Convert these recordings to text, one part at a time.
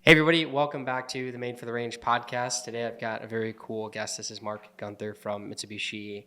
Hey everybody, welcome back to the Made for the Range podcast. Today I've got a very cool guest. This is Gunther from Mitsubishi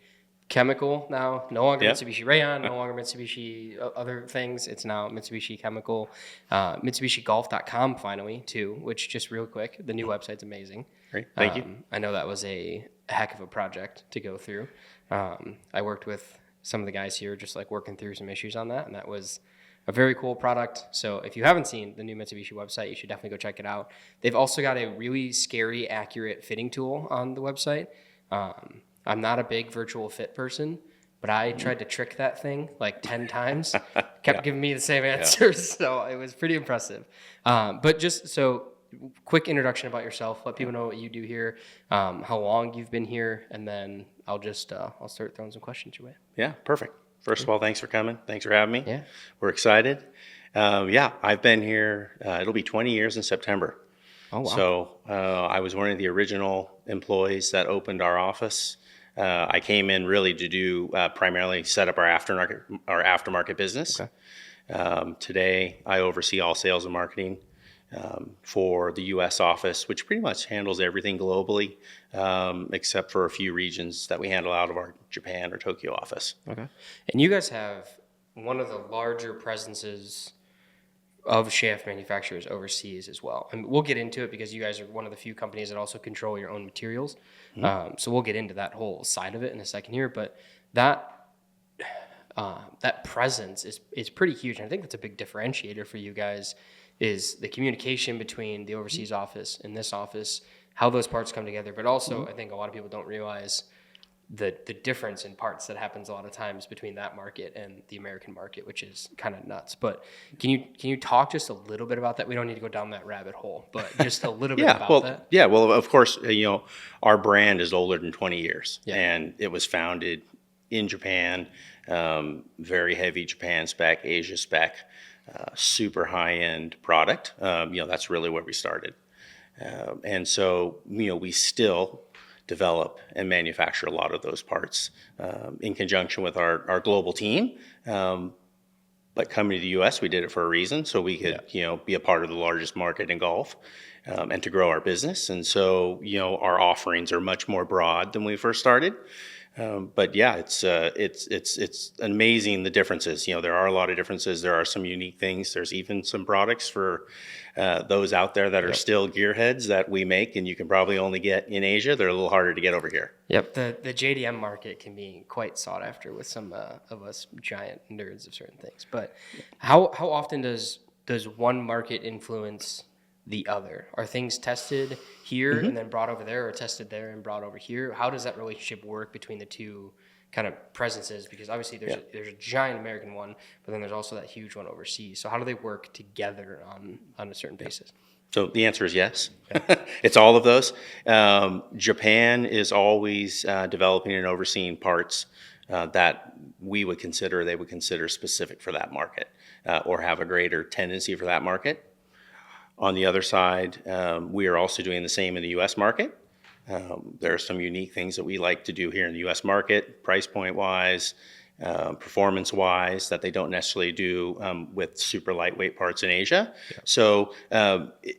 Chemical now. No longer Mitsubishi Rayon, no longer Mitsubishi other things. It's now Mitsubishi Chemical. MitsubishiGolf.com finally too, which just real quick, the new website's amazing. Great, thank you. I know that was a heck of a project to go through. I worked with some of the guys here just like working through some issues on that, and that was a very cool product. So if you haven't seen the new Mitsubishi website, you should definitely go check it out. They've also got a really scary, accurate fitting tool on the website. I'm not a big virtual fit person, but I tried to trick that thing like 10 times. Kept giving me the same answers, so it was pretty impressive. But just so quick introduction about yourself. Let people know what you do here, how long you've been here, and then I'll start throwing some questions your way. Yeah, perfect. First of all, thanks for coming. Thanks for having me. Yeah. We're excited. I've been here, it'll be 20 years in September. Oh, wow. So I was one of the original employees that opened our office. I came in really to do primarily set up our aftermarket business. Okay. Today, I oversee all sales and marketing for the U.S. office, which pretty much handles everything globally, except for a few regions that we handle out of our Japan or Tokyo office. Okay. And you guys have one of the larger presences of shaft manufacturers overseas as well. And we'll get into it because you guys are one of the few companies that also control your own materials. Mm-hmm. So we'll get into that whole side of it in a second here. But that presence is pretty huge. And I think that's a big differentiator for you guys is the communication between the overseas office and this office, how those parts come together. But also, I think a lot of people don't realize the difference in parts that happens a lot of times between that market and the American market, which is kind of nuts. But can you talk just a little bit about that? We don't need to go down that rabbit hole, but just a little bit about that. Yeah, well, of course, our brand is older than 20 years, and it was founded in Japan, very heavy Japan spec, Asia spec. Super high-end product. That's really where we started. And so, we still develop and manufacture a lot of those parts in conjunction with our global team. But coming to the U.S., we did it for a reason, so we could, be a part of the largest market in golf and to grow our business. And so, our offerings are much more broad than when we first started. But yeah, it's amazing the differences. There are a lot of differences. There are some unique things. There's even some products for those out there that are still gearheads that we make, and you can probably only get in Asia. They're a little harder to get over here. Yep, the JDM market can be quite sought after with some of us giant nerds of certain things. But how often does one market influence the other? Are things tested here and then brought over there, or tested there and brought over here? How does that relationship work between the two kind of presences? Because obviously there's a giant American one, but then there's also that huge one overseas. So how do they work together on a certain basis? So the answer is yes. Okay. It's all of those. Japan is always developing and overseeing parts that they would consider specific for that market or have a greater tendency for that market. On the other side, we are also doing the same in the U.S. market. There are some unique things that we like to do here in the U.S. market, price point wise, performance wise, that they don't necessarily do with super lightweight parts in Asia. Yeah. So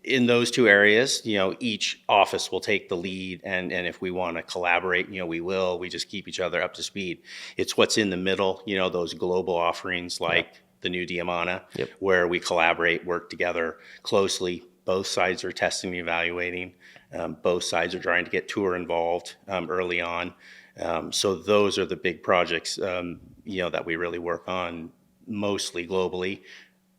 in those two areas, each office will take the lead, and if we want to collaborate, we will. We just keep each other up to speed. It's what's in the middle, those global offerings like the new Diamana, where we collaborate, work together closely. Both sides are testing and evaluating. Both sides are trying to get tour involved early on. So those are the big projects, that we really work on mostly globally.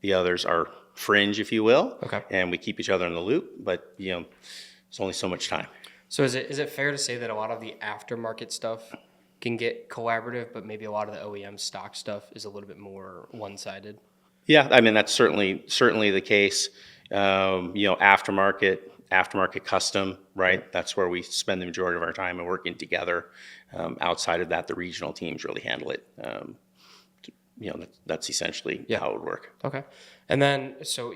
The others are fringe, if you will, and we keep each other in the loop, but, it's only so much time. So is it fair to say that a lot of the aftermarket stuff can get collaborative, but maybe a lot of the OEM stock stuff is a little bit more one-sided? Yeah, I mean, that's certainly the case. Aftermarket custom, right? That's where we spend the majority of our time and working together. Outside of that, the regional teams really handle it. That's essentially how it would work. Okay. And then, so,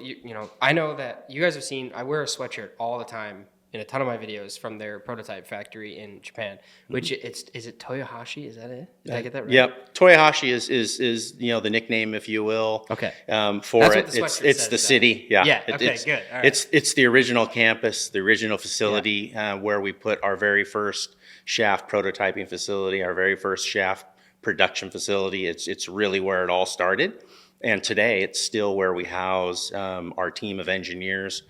I know that you guys have seen, I wear a sweatshirt all the time in a ton of my videos from their prototype factory in Japan, which is it Toyohashi? Is that it? Did I get that right? Yep. Toyohashi is the nickname, if you will. Okay. For That's it, what the sweatshirt it's says, the though. city. Yeah. Yeah, okay, good. All right. It's the original campus, the original facility where we put our very first shaft prototyping facility, our very first shaft production facility. It's really where it all started. And today it's still where we house our team of engineers,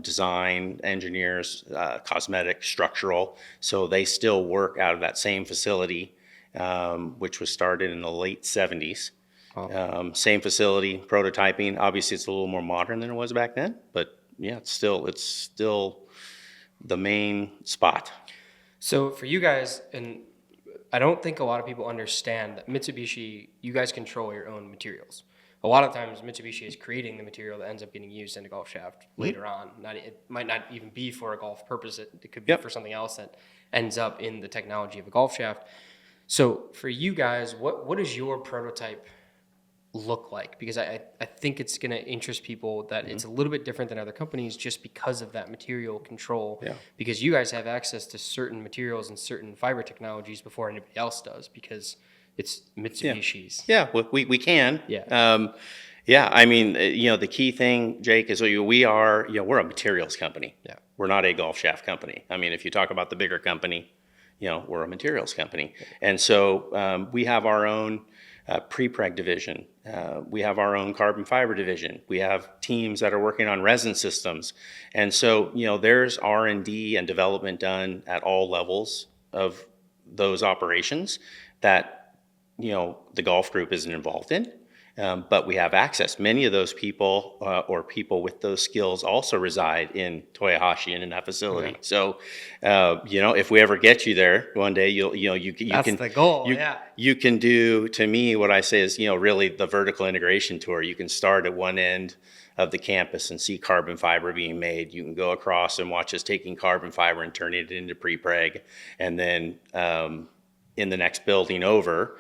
design engineers, cosmetic, structural. So they still work out of that same facility, which was started in the late 70s. Wow. Same facility, prototyping. Obviously, it's a little more modern than it was back then, but yeah, it's still the main spot. So for you guys, and I don't think a lot of people understand that Mitsubishi, you guys control your own materials. A lot of times Mitsubishi is creating the material that ends up getting used in a golf shaft later on. It might not even be for a golf purpose. It could be for something else that ends up in the technology of a golf shaft. So for you guys, what does your prototype look like? Because I think it's going to interest people that it's a little bit different than other companies just because of that material control. Yeah. Because you guys have access to certain materials and certain fiber technologies before anybody else does because it's Mitsubishi's. Yeah, we can. Yeah. Yeah, I mean, the key thing, Jake, is we're a materials company. Yeah. We're not a golf shaft company. I mean, if you talk about the bigger company, we're a materials company. And so we have our own prepreg division. We have our own carbon fiber division. We have teams that are working on resin systems. And so, there's R&D and development done at all levels of those operations that the golf group isn't involved in, but we have access. Many of those people or people with those skills also reside in Toyohashi and in that facility. Yeah. So, if we ever get you there one day, you That's can. The goal. You can do, to me, what I say is really the vertical integration tour. You can start at one end of the campus and see carbon fiber being made. You can go across and watch us taking carbon fiber and turning it into prepreg, and then in the next building over,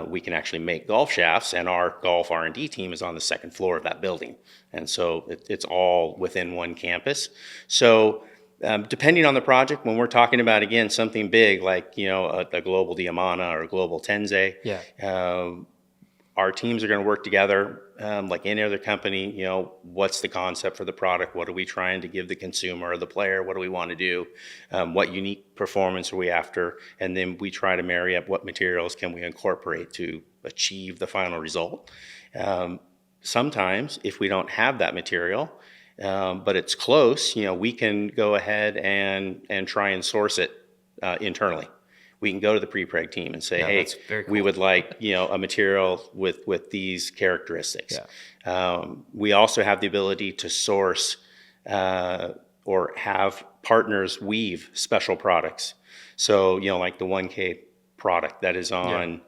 we can actually make golf shafts, and our golf R&D team is on the second floor of that building. And so it's all within one campus. So depending on the project, when we're talking about, again, something big like, a global Diamana or a global Tensei, our teams are going to work together like any other company. What's the concept for the product? What are we trying to give the consumer or the player? What do we want to do? What unique performance are we after? And then we try to marry up what materials can we incorporate to achieve the final result. Sometimes, if we don't have that material, but it's close, we can go ahead and try and source it internally. We can go to the prepreg team and say, hey, cool. We would like a material with these characteristics. Yeah. We also have the ability to source or have partners weave special products. So like the 1K product that is on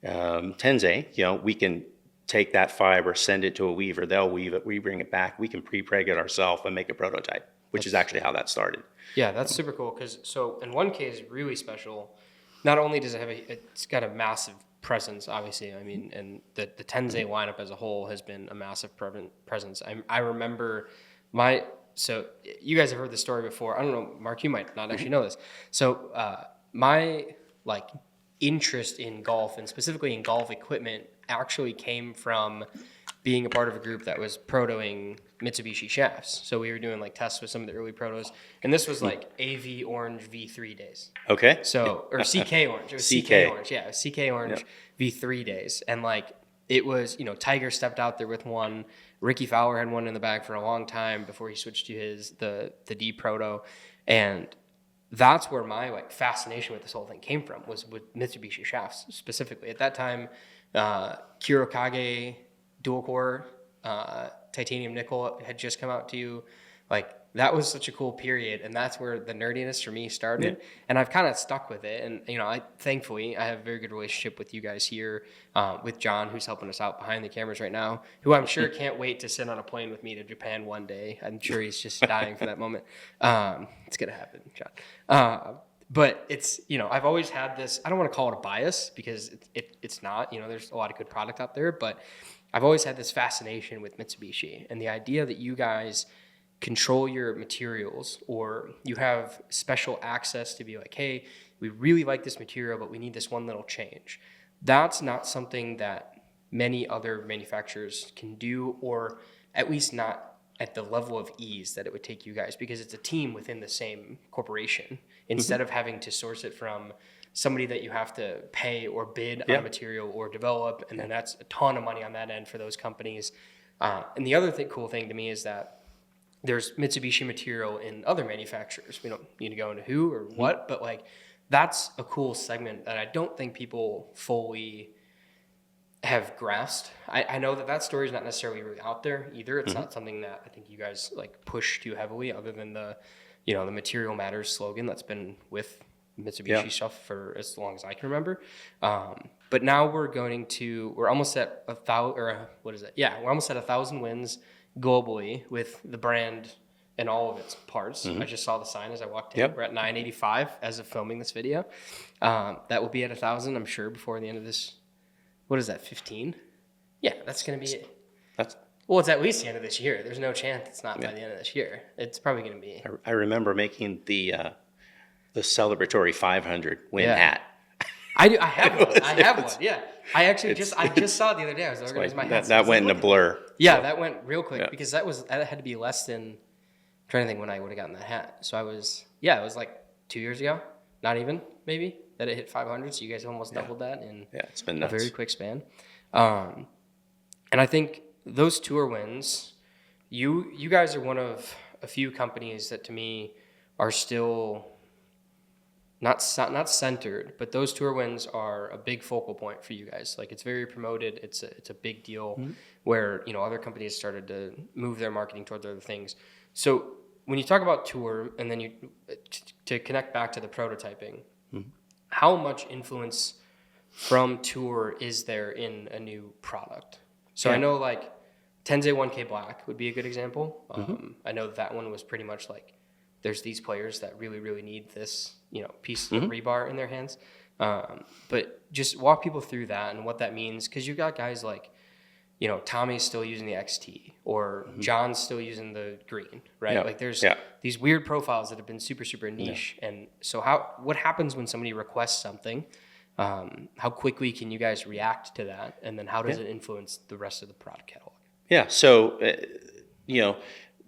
Tensei, we can take that fiber, send it to a weaver. They'll weave it. We bring it back. We can prepreg it ourselves and make a prototype, which is actually how that started. Yeah, that's super cool. Because and 1K is really special. Not only does it have it's got a massive presence, obviously. I mean, and the Tensei lineup as a whole has been a massive presence. I remember so you guys have heard the story before. I don't know, Mark, you might not actually know this. So my interest in golf and specifically in golf equipment actually came from being a part of a group that was protoing Mitsubishi shafts. So we were doing tests with some of the early protos, and this was AV Orange V3 days. Okay. So, or CK Orange. It was CK Orange. Yeah, CK Orange V3 days. And it was, Tiger stepped out there with one. Ricky Fowler had one in the bag for a long time before he switched to the D Proto. And that's where my fascination with this whole thing came from, was with Mitsubishi shafts specifically. At that time, Kurokage dual core titanium nickel had just come out to that was such a cool period, and that's where the nerdiness for me started. And I've kind of stuck with it, and thankfully I have a very good relationship with you guys here, with John, who's helping us out behind the cameras right now, who I'm sure can't wait to sit on a plane with me to Japan one day. I'm sure he's just dying for that moment. It's gonna happen, John. But it's, I've always had this, I don't want to call it a bias because it's not, there's a lot of good product out there, but I've always had this fascination with Mitsubishi, and the idea that you guys control your materials, or you have special access to be like, hey, we really like this material, but we need this one little change. That's not something that many other manufacturers can do, or at least not at the level of ease that it would take you guys, because it's a team within the same corporation, instead of having to source it from somebody that you have to pay or bid on a material or develop, and then that's a ton of money on that end for those companies. And the other cool thing to me is that there's Mitsubishi material in other manufacturers. We don't need to go into who or what, but like that's a cool segment that I don't think people fully have grasped. I know that story is not necessarily really out there either. It's not something that I think you guys like push too heavily, other than the material matters slogan that's been with Mitsubishi stuff for as long as I can remember. But now we're almost at 1,000, or what is it? Yeah, we're almost at 1,000 wins globally with the brand and all of its parts. I just saw the sign as I walked in. We're at 985 as of filming this video. That will be at 1,000, I'm sure, before the end of this. What is that, 15? Yeah, that's going to be it. Well, it's at least the end of this year. There's no chance it's not by the end of this year. It's probably going to be. I remember making the celebratory 500 win hat. I do. I have one. Yeah. I just saw it the other day. I was organizing my hats. That went in a blur. Yeah, that went real quick because that had to be less than, I'm trying to think when I would have gotten that hat. So it was like 2 years ago, not even maybe, that it hit 500. So you guys almost doubled that in it's been nuts. A very quick span. And I think those tour wins, you guys are one of a few companies that to me are still not centered, but those tour wins are a big focal point for you guys. Like, it's very promoted. It's a big deal where, other companies started to move their marketing towards other things. So when you talk about tour, and then to connect back to the prototyping, how much influence from tour is there in a new product? So I know like Tensei 1K Black would be a good example. I know that one was pretty much like, there's these players that really, really need this, piece of rebar in their hands. But just walk people through that and what that means. Because you've got guys like, Tommy's still using the XT, or John's still using the green, right? Yeah. Like there's these weird profiles that have been super, super niche. Yeah. And so what happens when somebody requests something? How quickly can you guys react to that? And then how does it influence the rest of the product catalog? Yeah. So,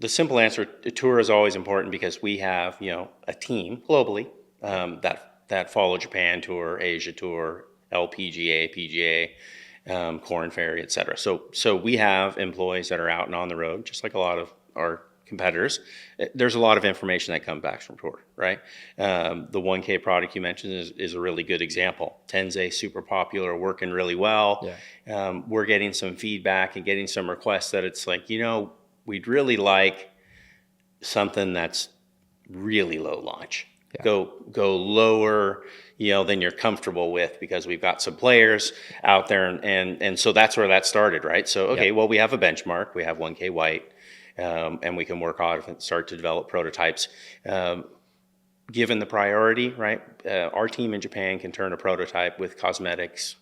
the simple answer, tour is always important because we have, a team globally that follow Japan Tour, Asia Tour, LPGA, PGA, Korn Ferry, et cetera. So we have employees that are out and on the road, just like a lot of our competitors. There's a lot of information that comes back from tour, right? The 1K product you mentioned is a really good example. Tensei, super popular, working really well. Yeah. We're getting some feedback and getting some requests that it's like, we'd really like something that's really low launch. Yeah. Go lower, than you're comfortable with, because we've got some players out there, and so that's where that started, right? So well, we have a benchmark, we have 1K white, and we can work on it and start to develop prototypes. Given the priority, right? Our team in Japan can turn a prototype with cosmetics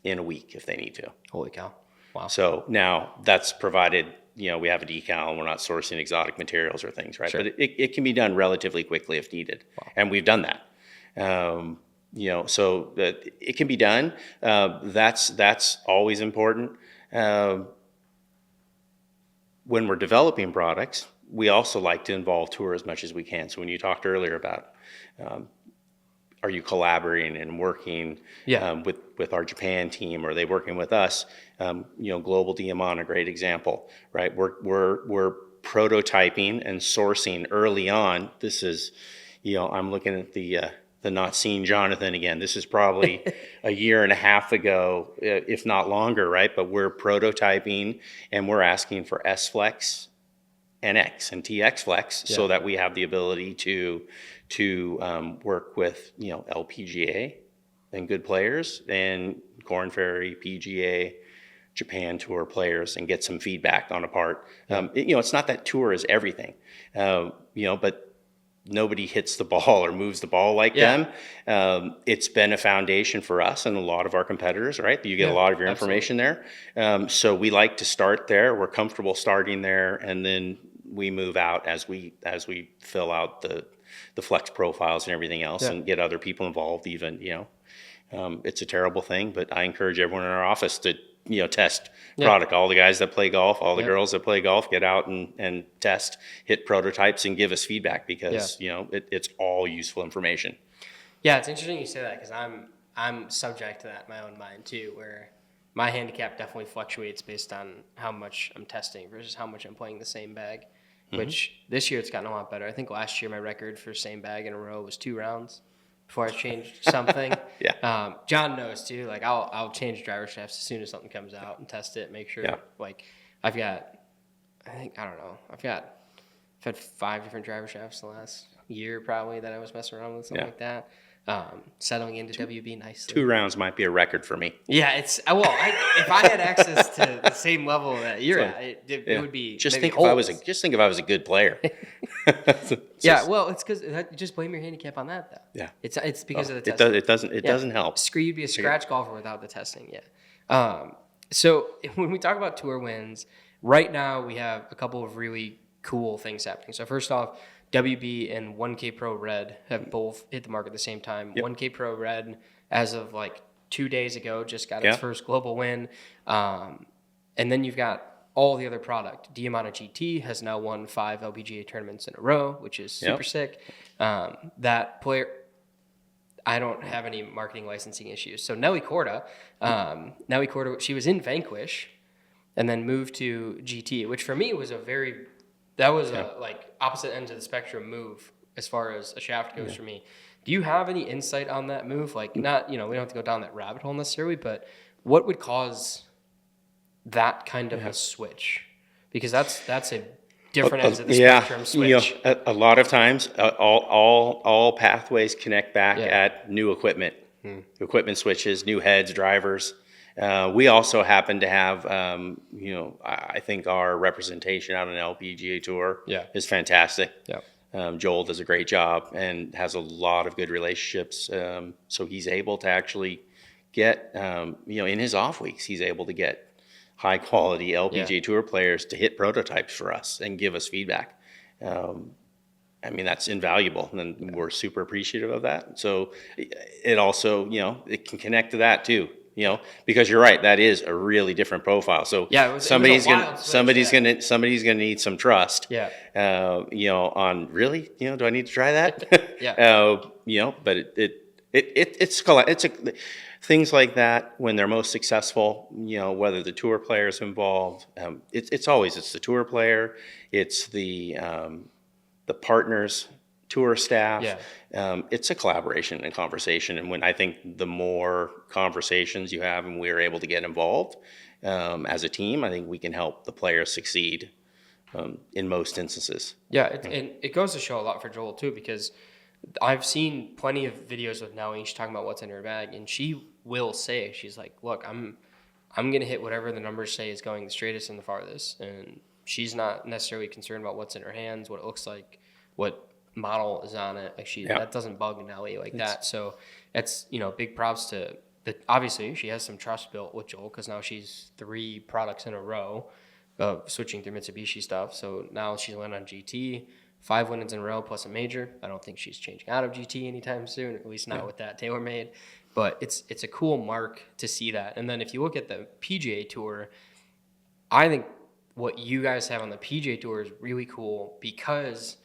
in a week if they need to. Holy cow! Wow. So now that's provided. We have a decal and we're not sourcing exotic materials or things, right? Sure. But it can be done relatively quickly if needed. Wow. And we've done that. So that it can be done. That's always important. When we're developing products, we also like to involve tour as much as we can. So when you talked earlier about, are you collaborating and working with our Japan team, or are they working with us? Global Diamana, great example, right? We're prototyping and sourcing early on. This is, I'm looking at the not seeing Jonathan again. This is probably a year and a half ago, if not longer, right? But we're prototyping and we're asking for S-Flex NX and TX Flex so that we have the ability to work with LPGA and good players, and Korn Ferry, PGA, Japan Tour players, and get some feedback on a part. It's not that tour is everything, but nobody hits the ball or moves the ball like them. It's been a foundation for us and a lot of our competitors, right? You get a lot of your information there. So we like to start there. We're comfortable starting there, and then we move out as we fill out the flex profiles and everything else, and get other people involved. Even it's a terrible thing, but I encourage everyone in our office to test product. All the guys that play golf, all the girls that play golf, get out and test, hit prototypes, and give us feedback, because it's all useful information. Yeah, it's interesting you say that, because I'm subject to that in my own mind too, where my handicap definitely fluctuates based on how much I'm testing versus how much I'm playing the same bag, which this year it's gotten a lot better. I think last year my record for same bag in a row was 2 rounds before I changed something. John knows too. Like I'll change driver shafts as soon as something comes out and test it, make sure. Like I've had 5 different driver shafts the last year probably that I was messing around with, something like that. Settling into WB nicely. 2 rounds might be a record for me. Yeah, if I had access to the same level that you're at, it would be. Just think if I was a good player. Well, it's because just blame your handicap on that though. Yeah, it's because of the testing. It doesn't help. You'd be a scratch golfer without the testing. So when we talk about tour wins, right now we have a couple of really cool things happening. So first off, WB and 1K Pro Red have both hit the market at the same time. 1K Pro Red, as of like 2 days ago, just got its first global win. And then you've got all the other product. Diamana GT has now won 5 LPGA tournaments in a row, which is super sick. That player, I don't have any marketing licensing issues. So Nelly Korda, she was in Vanquish and then moved to GT, which for me was a opposite ends of the spectrum move as far as a shaft goes for me. Do you have any insight on that move? Like, not, we don't have to go down that rabbit hole necessarily, but what would cause that kind of a switch? Because that's a different ends of the spectrum switch. A lot of times, all pathways connect back at new equipment, equipment switches, new heads, drivers. We also happen to have, I think our representation out on the LPGA Tour is fantastic. Joel does a great job and has a lot of good relationships. So he's able to actually get, in his off weeks, he's able to get high quality LPGA Tour players to hit prototypes for us and give us feedback. That's invaluable, and we're super appreciative of that. So it also, it can connect to that too. Because you're right, that is a really different profile. So somebody's gonna need some trust. On really, do I need to try that? But it's things like that when they're most successful. Whether the tour player is involved, it's always the tour player, it's the partners, tour staff. It's a collaboration and conversation, and when I think the more conversations you have and we're able to get involved as a team, I think we can help the players succeed in most instances. And it goes to show a lot for Joel too, because I've seen plenty of videos with Nelly. She's talking about what's in her bag, and she will say, she's like, look, I'm gonna hit whatever the numbers say is going the straightest and the farthest, and she's not necessarily concerned about what's in her hands, what it looks like, what model is on it. Like that doesn't bug Nelly like that. So it's big props to that. Obviously she has some trust built with Joel, because now she's 3 products in a row of switching through Mitsubishi stuff. So now she's went on GT, 5 wins in a row plus a major. I don't think she's changing out of GT anytime soon, at least not with that TaylorMade. But it's a cool mark to see that. And then if you look at the PGA Tour, I think what you guys have on the PGA Tour is really cool, because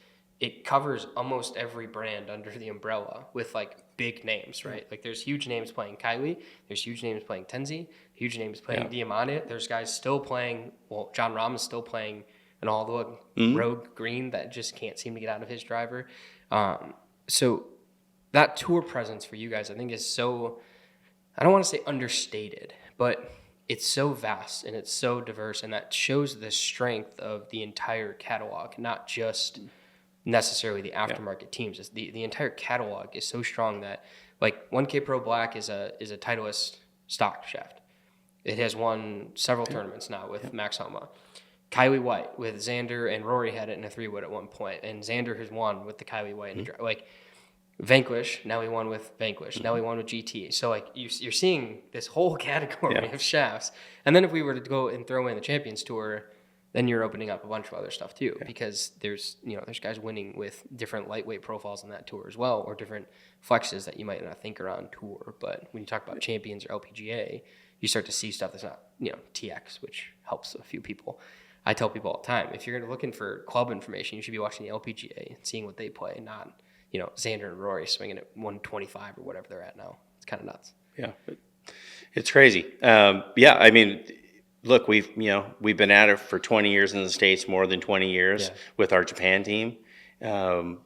it covers almost every brand under the umbrella with like big names, right? Like there's huge names playing Kylie, there's huge names playing Tensei, huge names playing Diamana. There's guys still playing, John Rahm is still playing an all-the Rogue Green that just can't seem to get out of his driver. So that tour presence for you guys, I think, is so, I don't want to say understated, but it's so vast and it's so diverse, and that shows the strength of the entire catalog, not just necessarily the aftermarket teams. It's the entire catalog is so strong that, like, 1K Pro Black is a Titleist stock shaft. It has won several tournaments now with Max Homa. Kylie White with Xander and Rory had it in a 3-wood at one point, and Xander has won with the Kylie White. Like Vanquish, now he won with Vanquish. Now he won with GT. So like you're seeing this whole category of shafts. And then if we were to go and throw in the Champions Tour, then you're opening up a bunch of other stuff too, because there's guys winning with different lightweight profiles on that tour as well, or different flexes that you might not think are on tour. But when you talk about champions or LPGA, you start to see stuff that's not, TX, which helps a few people. I tell people all the time, if you're looking for club information, you should be watching the LPGA and seeing what they play, not, Xander and Rory swinging at 125 or whatever they're at now. It's kind of nuts. Yeah, it's crazy. I mean, look, we've been at it for 20 years in the States, more than 20 years with our Japan team. We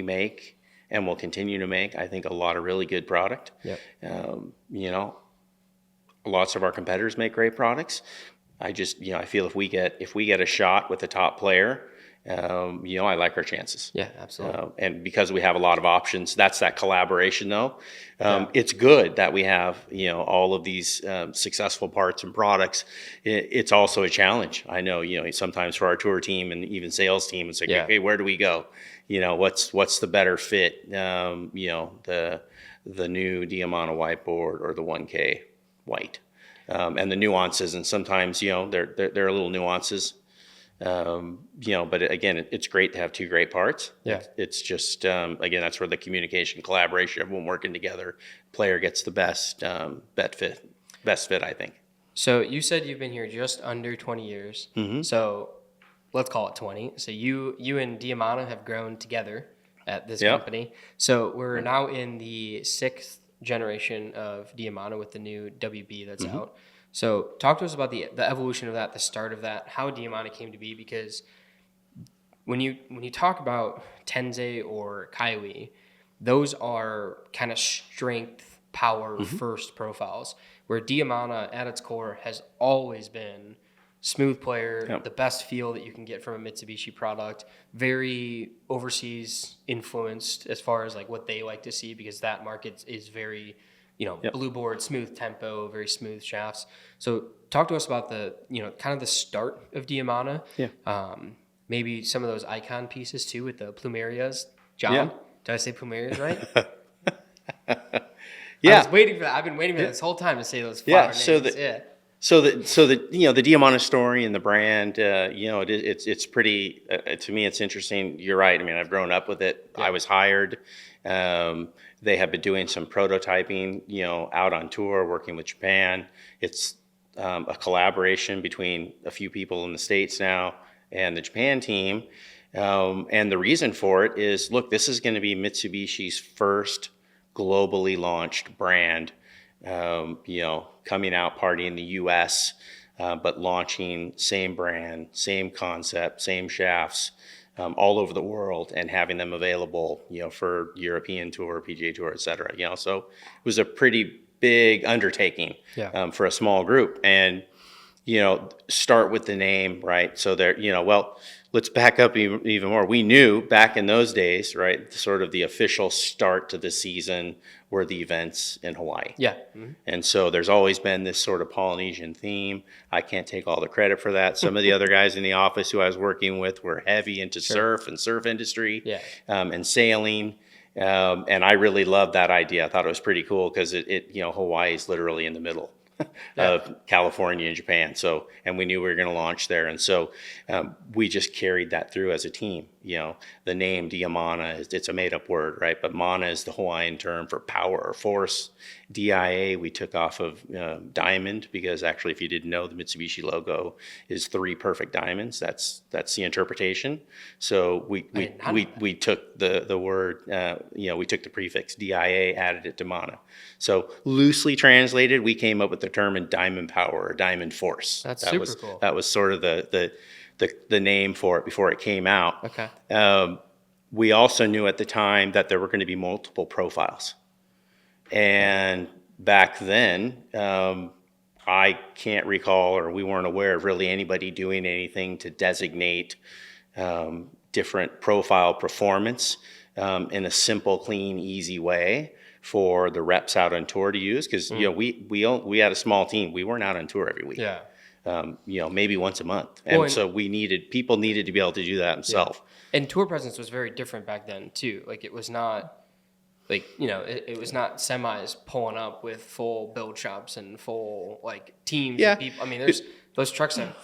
make and will continue to make, I think, a lot of really good product. Yeah. Lots of our competitors make great products. I feel if we get a shot with a top player, I like our chances. Yeah, absolutely. And because we have a lot of options, that's that collaboration though. It's good that we have, all of these successful parts and products. It's also a challenge. I know, sometimes for our tour team and even sales team, it's like, okay, where do we go? What's the better fit? The new Diamana whiteboard or the 1K white, and the nuances. And sometimes, there are little nuances. But again, it's great to have two great parts. Yeah. It's just, again, that's where the communication, collaboration, everyone working together, player gets the best fit, I think. So you said you've been here just under 20 years. Mm-hmm. So let's call it 20. So you and Diamana have grown together at this company. So we're now in the 6th generation of Diamana with the new WB that's out. So talk to us about the evolution of that, the start of that, how Diamana came to be, because when you talk about Tensei or Kaiwi, those are kind of strength, power first profiles, where Diamana at its core has always been smooth player, the best feel that you can get from a Mitsubishi product, very overseas influenced as far as like what they like to see, because that market is very blue board, smooth tempo, very smooth shafts. So talk to us about the, kind of the start of Diamana. Yeah. Maybe some of those icon pieces too with the plumerias. John, did I say plumerias right? Yeah. I was waiting for that. I've been waiting for that this whole time to say those flower names. So the the Diamana story and the brand, it's pretty, to me, it's interesting. You're right. I mean, I've grown up with it. I was hired. They have been doing some prototyping, out on tour, working with Japan. It's a collaboration between a few people in the States now and the Japan team. And the reason for it is, look, this is going to be Mitsubishi's first globally launched brand, coming out party in the U.S., but launching same brand, same concept, same shafts, all over the world, and having them available, for European Tour, PGA Tour, et cetera. So it was a pretty big undertaking for a small group. And, start with the name, right? So there, let's back up even more. We knew back in those days, right, sort of the official start to the season were the events in Hawaii. Yeah. Mm-hmm. And so there's always been this sort of Polynesian theme. I can't take all the credit for that. Some of the other guys in the office who I was working with were heavy into surf and surf industry and sailing. And I really loved that idea. I thought it was pretty cool because Hawaii is literally in the middle of California and Japan. So, and we knew we were going to launch there. And so we just carried that through as a team. The name Diamana, it's a made up word, right? But mana is the Hawaiian term for power or force. DIA we took off of diamond, because actually, if you didn't know, the Mitsubishi logo is 3 perfect diamonds. That's the interpretation. So we took the word, we took the prefix DIA, added it to mana. So loosely translated, we came up with the term in diamond power or diamond force. That's super cool. That was sort of the name for it before it came out. Okay. We also knew at the time that there were going to be multiple profiles. And back then, I can't recall, or we weren't aware of really anybody doing anything to designate different profile performance in a simple, clean, easy way for the reps out on tour to use. Because we had a small team. We weren't out on tour every week. Yeah. Maybe once a month. And so people needed to be able to do that themselves. Yeah. And tour presence was very different back then too. Like it was not it was not semis pulling up with full build shops and full like teams of people. I mean, those trucks have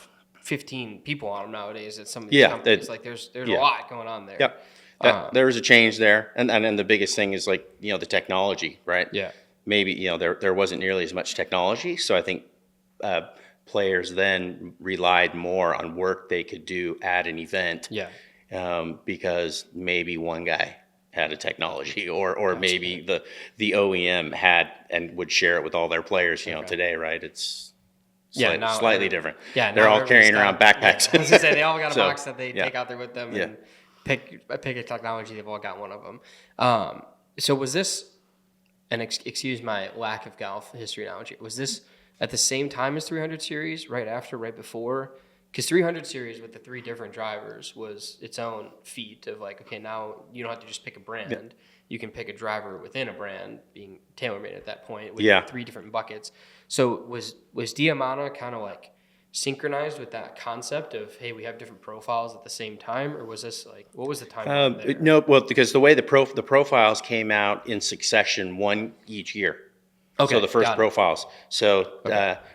15 people on them nowadays at some of these companies. Like there's a lot going on there. Yep. There was a change there. And then the biggest thing is like, the technology, right? Yeah. Maybe, there wasn't nearly as much technology. So I think players then relied more on work they could do at an event. Yeah. Because maybe one guy had a technology or maybe the OEM had and would share it with all their players, today, right? It's slightly different. Yeah. They're all carrying around backpacks. Yeah. I was gonna say, they all got a box that they take out there with them and pick a technology. They've all got one of them. So was this, and excuse my lack of golf history knowledge, was this at the same time as 300 series, right after, right before? Because 300 series with the 3 different drivers was its own feat of like, okay, now you don't have to just pick a brand. Yeah. You can pick a driver within a brand, being tailor-made at that point with 3 different buckets. So was Diamana kind of like synchronized with that concept of, hey, we have different profiles at the same time? Or was this like, what was the timeline there? No, well, because the way the profiles came out in succession, one each year. Okay, so the first profiles. So,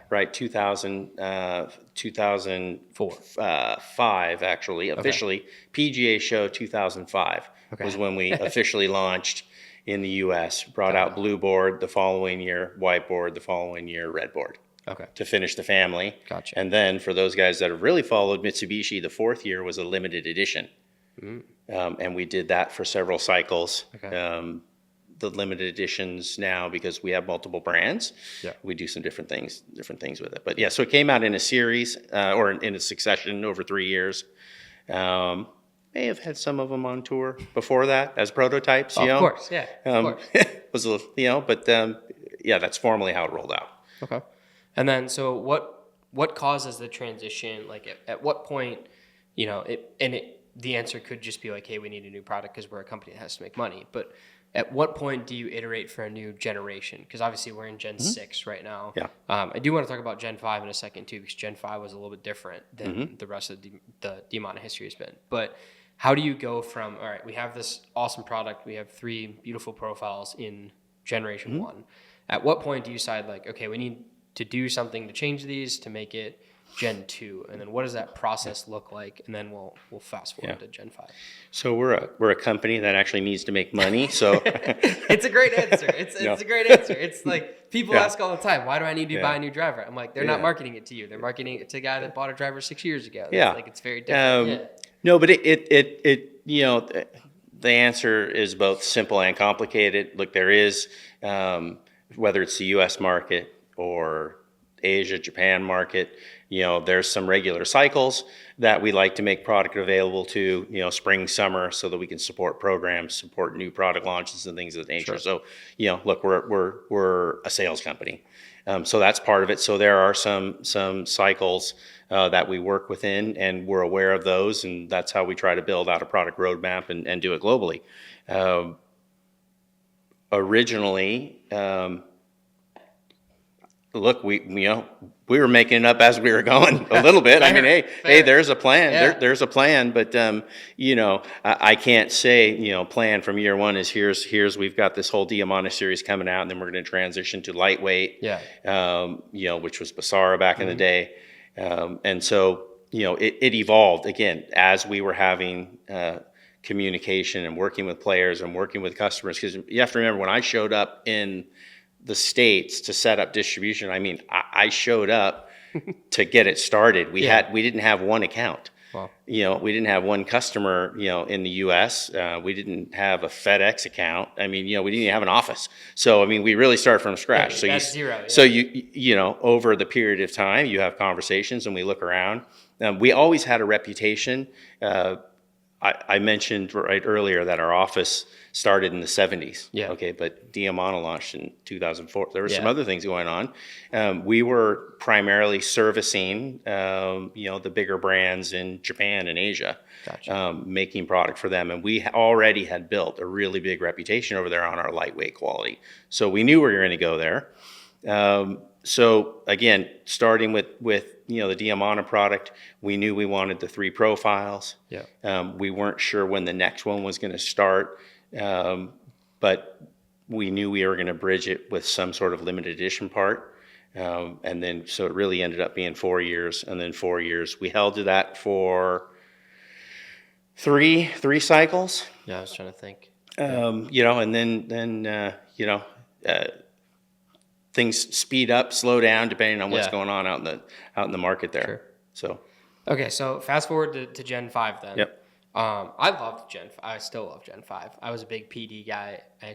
right, 2005, actually, officially, PGA Show 2005 was when we officially launched in the U.S., brought out blue board the following year, white board the following year, red board. To finish the family. Gotcha. And then for those guys that have really followed Mitsubishi, the 4th year was a limited edition. And we did that for several cycles. The limited editions now, because we have multiple brands, we do some different things with it. But so it came out in a series or in a succession over 3 years. May have had some of them on tour before that as prototypes. Of course, yeah. Of course. Was a but that's formally how it rolled out. Okay. And then, so what causes the transition? Like, at what point, the answer could just be like, hey, we need a new product because we're a company that has to make money. But at what point do you iterate for a new generation? Because obviously we're in Gen 6 right now. Yeah. I do want to talk about Gen 5 in a second too, because Gen 5 was a little bit different than the rest of the Diamana history has been. But how do you go from, all right, we have this awesome product, we have 3 beautiful profiles in Generation 1. At what point do you decide, like, okay, we need to do something to change these to make it Gen 2, and then what does that process look like? And then we'll fast forward to Gen 5. So we're a company that actually needs to make money. So it's a great answer. It's a great answer. It's like people ask all the time, why do I need to buy a new driver? I'm like, they're not marketing it to you. They're marketing it to a guy that bought a driver 6 years ago. Like, it's very different. No, but it the answer is both simple and complicated. Look, there is whether it's the U.S. market or Asia, Japan market, there's some regular cycles that we like to make product available to, spring, summer, so that we can support programs, support new product launches and things of that nature. So, look, we're a sales company. So that's part of it. So there are some cycles that we work within, and we're aware of those, and that's how we try to build out a product roadmap and do it globally. Originally, look, we were making it up as we were going a little bit. I mean, hey, there's a plan. Yeah. There's a plan, but I can't say plan from year one is here's we've got this whole Diamana series coming out, and then we're going to transition to lightweight. Which was Bassara back in the day, and so it evolved again as we were having communication and working with players and working with customers, because you have to remember when I showed up in the States to set up distribution, I mean, I showed up to get it started. We didn't have one account. Wow. We didn't have one customer, in the US. We didn't have a FedEx account. I mean, we didn't even have an office. So, I mean, we really started from scratch. So that's zero. Yeah. So over the period of time, you have conversations and we look around. We always had a reputation. I mentioned right earlier that our office started in the 70s. Yeah. Okay, but Diamana launched in 2004. There were some other things going on. We were primarily servicing, the bigger brands in Japan and Asia, making product for them. And we already had built a really big reputation over there on our lightweight quality. So we knew we were going to go there. So again, starting with the Diamana product, we knew we wanted the 3 profiles. Yeah. We weren't sure when the next one was going to start, but we knew we were going to bridge it with some sort of limited edition part. And then, so it really ended up being 4 years, and then 4 years. We held to that for three cycles. Yeah, I was trying to think. You know, and then you know, things speed up, slow down, depending on what's going on out in the market there. Sure. So. Okay, so fast forward to Gen 5 then. Yep. I loved Gen 5. I still love Gen 5. I was a big PD guy. I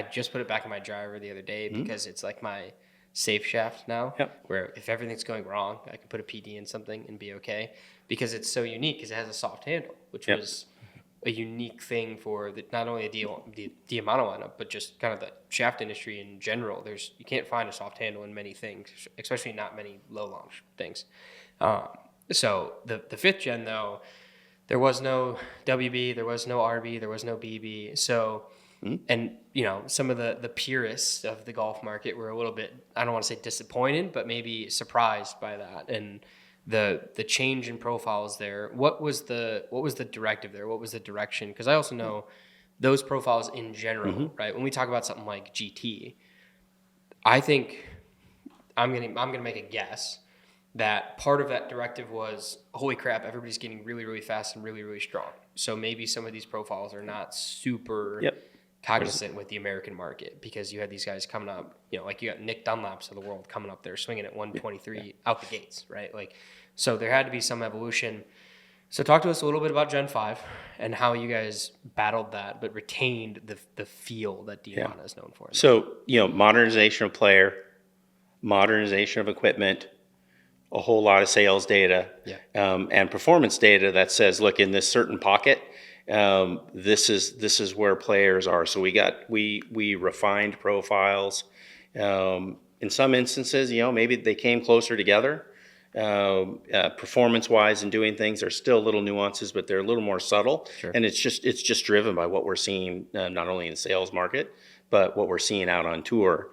just put it back in my driver the other day because it's like my safe shaft now. Yep. Where if everything's going wrong, I can put a PD in something and be okay. Because it's so unique because it has a soft handle, which was a unique thing for not only the Diamana lineup, but just kind of the shaft industry in general. You can't find a soft handle in many things, especially not many low launch things. So the 5th gen though, there was no WB, there was no RB, there was no BB. So, and you know, some of the purists of the golf market were a little bit, I don't want to say disappointed, but maybe surprised by that. And the change in profiles there, what was the directive there? What was the direction? Because I also know those profiles in general, right? When we talk about something like GT, I think I'm gonna make a guess that part of that directive was, holy crap, everybody's getting really, really fast and really, really strong. So maybe some of these profiles are not super cognizant with the American market, because you had these guys coming up, you know, like you got Nick Dunlaps of the world coming up there swinging at 123 out the gates, right? Like, so there had to be some evolution. So talk to us a little bit about Gen 5 and how you guys battled that, but retained the feel that Diamana is known for. So, you know, modernization of player, modernization of equipment, a whole lot of sales data, and performance data that says, look, in this certain pocket, this is where players are. So we refined profiles. In some instances, you know, maybe they came closer together. Performance wise and doing things, there's still little nuances, but they're a little more subtle. Sure. And it's just driven by what we're seeing, not only in the sales market, but what we're seeing out on tour.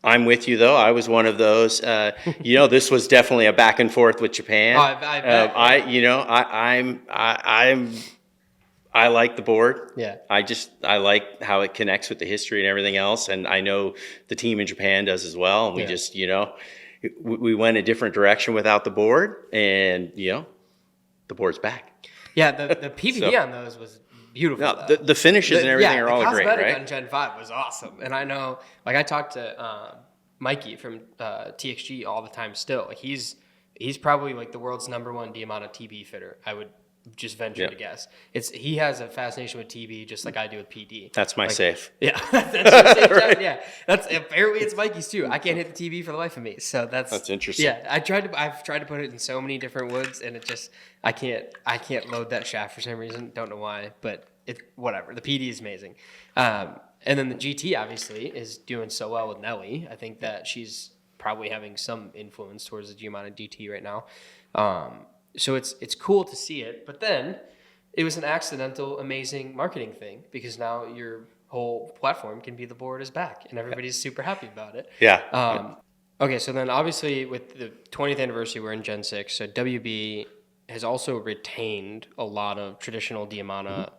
I'm with you though. I was one of those. You know, this was definitely a back and forth with Japan. I like the board. Yeah. I like how it connects with the history and everything else, and I know the team in Japan does as well. And we just, you know, we went a different direction without the board, and you know, the board's back. Yeah, the PVD on those was beautiful. No, the finishes and everything are all great, right? The cosmetic on Gen 5 was awesome. And I know, like I talk to Mikey from TXG all the time still. Like he's probably like the world's #1 Diamana TB fitter, I would just venture to guess. He has a fascination with TB just like I do with PD. That's my safe. Yeah, that's your safe shot. Yeah, that's apparently it's Mikey's too. I can't hit the TB for the life of me, so that's interesting. Yeah, I've tried to put it in so many different woods, and it just I can't load that shaft for some reason. Don't know why, but whatever. The PD is amazing. And then the GT obviously is doing so well with Nelly. I think that she's probably having some influence towards the Diamana GT right now. So it's cool to see it, but then it was an accidental, amazing marketing thing, because now your whole platform can be the board is back, and everybody's super happy about it. Yeah. Okay, so then obviously with the 20th anniversary, we're in Gen 6, so WB has also retained a lot of traditional Diamana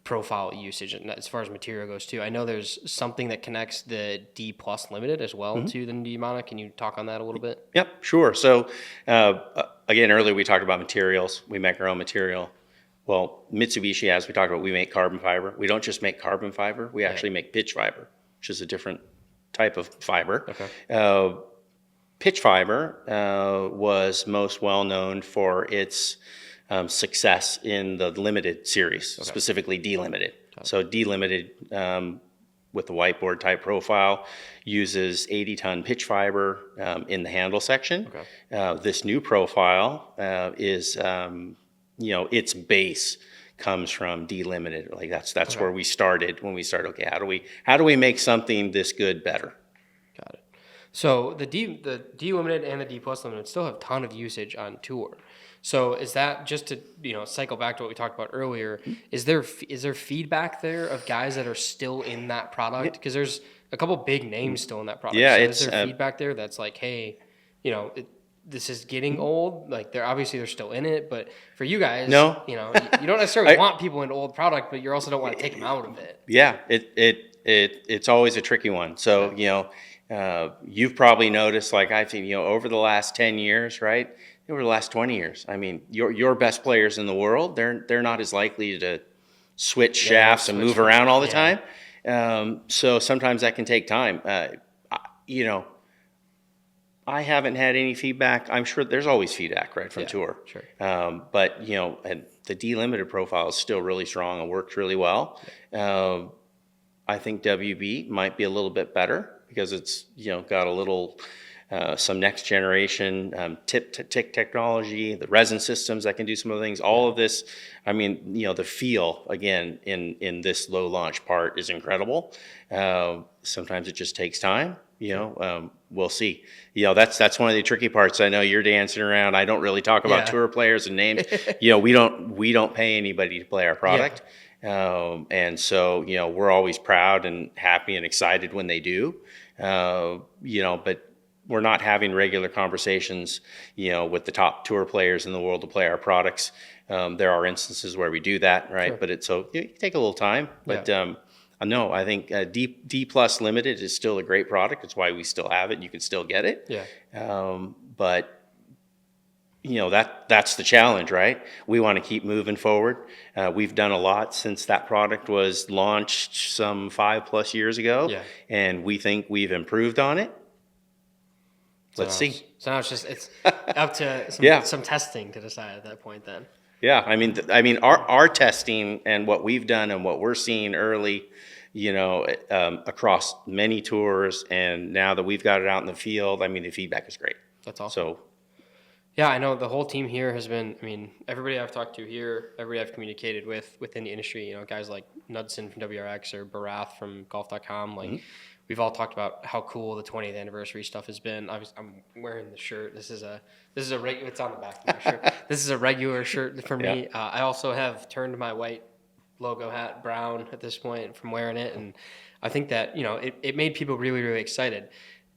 profile usage, and as far as material goes too. I know there's something that connects the D Plus Limited as well to the Diamana. Can you talk on that a little bit? Yep, sure. So again, earlier we talked about materials. We make our own material. Well, Mitsubishi, as we talked about, we make carbon fiber. We don't just make carbon fiber. We actually make pitch fiber, which is a different type of fiber. Okay. Pitch fiber was most well known for its success in the limited series, specifically D-limited. So D-limited with the whiteboard type profile uses 80-ton pitch fiber in the handle section. This new profile is, you know, its base comes from D-limited. Like that's where we started when we started. Okay, how do we make something this good better? Got it. So the D limited and the D plus limited still have a ton of usage on tour. So is that, just to, you know, cycle back to what we talked about earlier, is there feedback there of guys that are still in that product? Because there's a couple big names still in that product. Yeah, so is there feedback there that's like, hey, you know, this is getting old? Like they're still in it, but for you guys, no, you know, you don't necessarily want people in old product, but you also don't want to take them out of it. Yeah, it's always a tricky one. So, you know, You've probably noticed, like I've seen, over the last 10 years, right? Over the last 20 years. I mean, your best players in the world, they're not as likely to switch shafts and move around all the time. So sometimes that can take time. I haven't had any feedback. I'm sure there's always feedback, right, from Tour. Sure. But, and the delimited profile is still really strong and works really well. I think WB might be a little bit better because it's, got a little, some next generation tick technology, the resin systems that can do some of the things. All of this, I mean, the feel, again, in this low launch part is incredible. Sometimes it just takes time. We'll see. That's one of the tricky parts. I know you're dancing around. I don't really talk about Tour players and names. We don't pay anybody to play our product. And so, we're always proud and happy and excited when they do. But we're not having regular conversations, with the top Tour players in the world to play our products. There are instances where we do that, right? Sure. But it take a little time. But no, I think D Plus Limited is still a great product. It's why we still have it. You can still get it. But that's the challenge, right? We want to keep moving forward. We've done a lot since that product was launched some 5+ years ago, and we think we've improved on it. Let's see. So now it's up to some testing to decide at that point then. Yeah, I mean, our testing and what we've done and what we're seeing early, across many tours, and now that we've got it out in the field, I mean, the feedback is great. That's awesome. So, yeah, I know the whole team here has been. I mean, everybody I've talked to here, everybody I've communicated with within the industry, guys like Knudsen from WRX or Barath from Golf.com, like. We've all talked about how cool the 20th anniversary stuff has been. I'm wearing the shirt. This is a it's on the back of my shirt. This is a regular shirt for me. I also have turned my white logo hat brown at this point from wearing it, and I think that it made people really, really excited.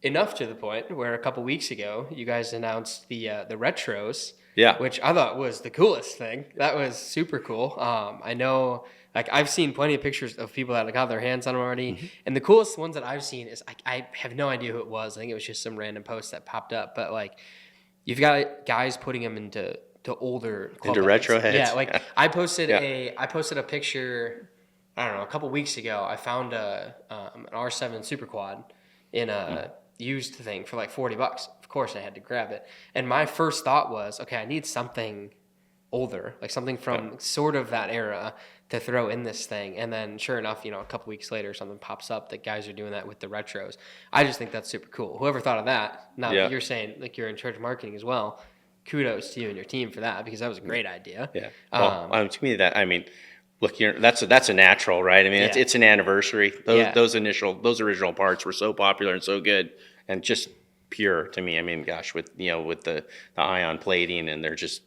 Enough to the point where a couple weeks ago you guys announced the retros, which I thought was the coolest thing. That was super cool. I know. Like, I've seen plenty of pictures of people that got their hands on them already. And the coolest ones that I've seen is, I have no idea who it was. I think it was just some random post that popped up. But, like, you've got guys putting them into older club into heads. retro heads. Yeah, like, I posted a picture, I don't know, a couple weeks ago. I found an R7 Super Quad in a used thing for, like, $40. Of course, I had to grab it. And my first thought was, okay, I need something older, like something from sort of that era to throw in this thing. And then sure enough, a couple weeks later, something pops up that guys are doing that with the retros. I just think that's super cool. Whoever thought of that, now that you're saying like you're in charge of marketing as well, kudos to you and your team for that, because that was a great idea. Yeah. Well, to me, look, that's a natural, right? I mean, it's an anniversary. Those original parts were so popular and so good and just pure to me. I mean, gosh, with the ion plating, and they're just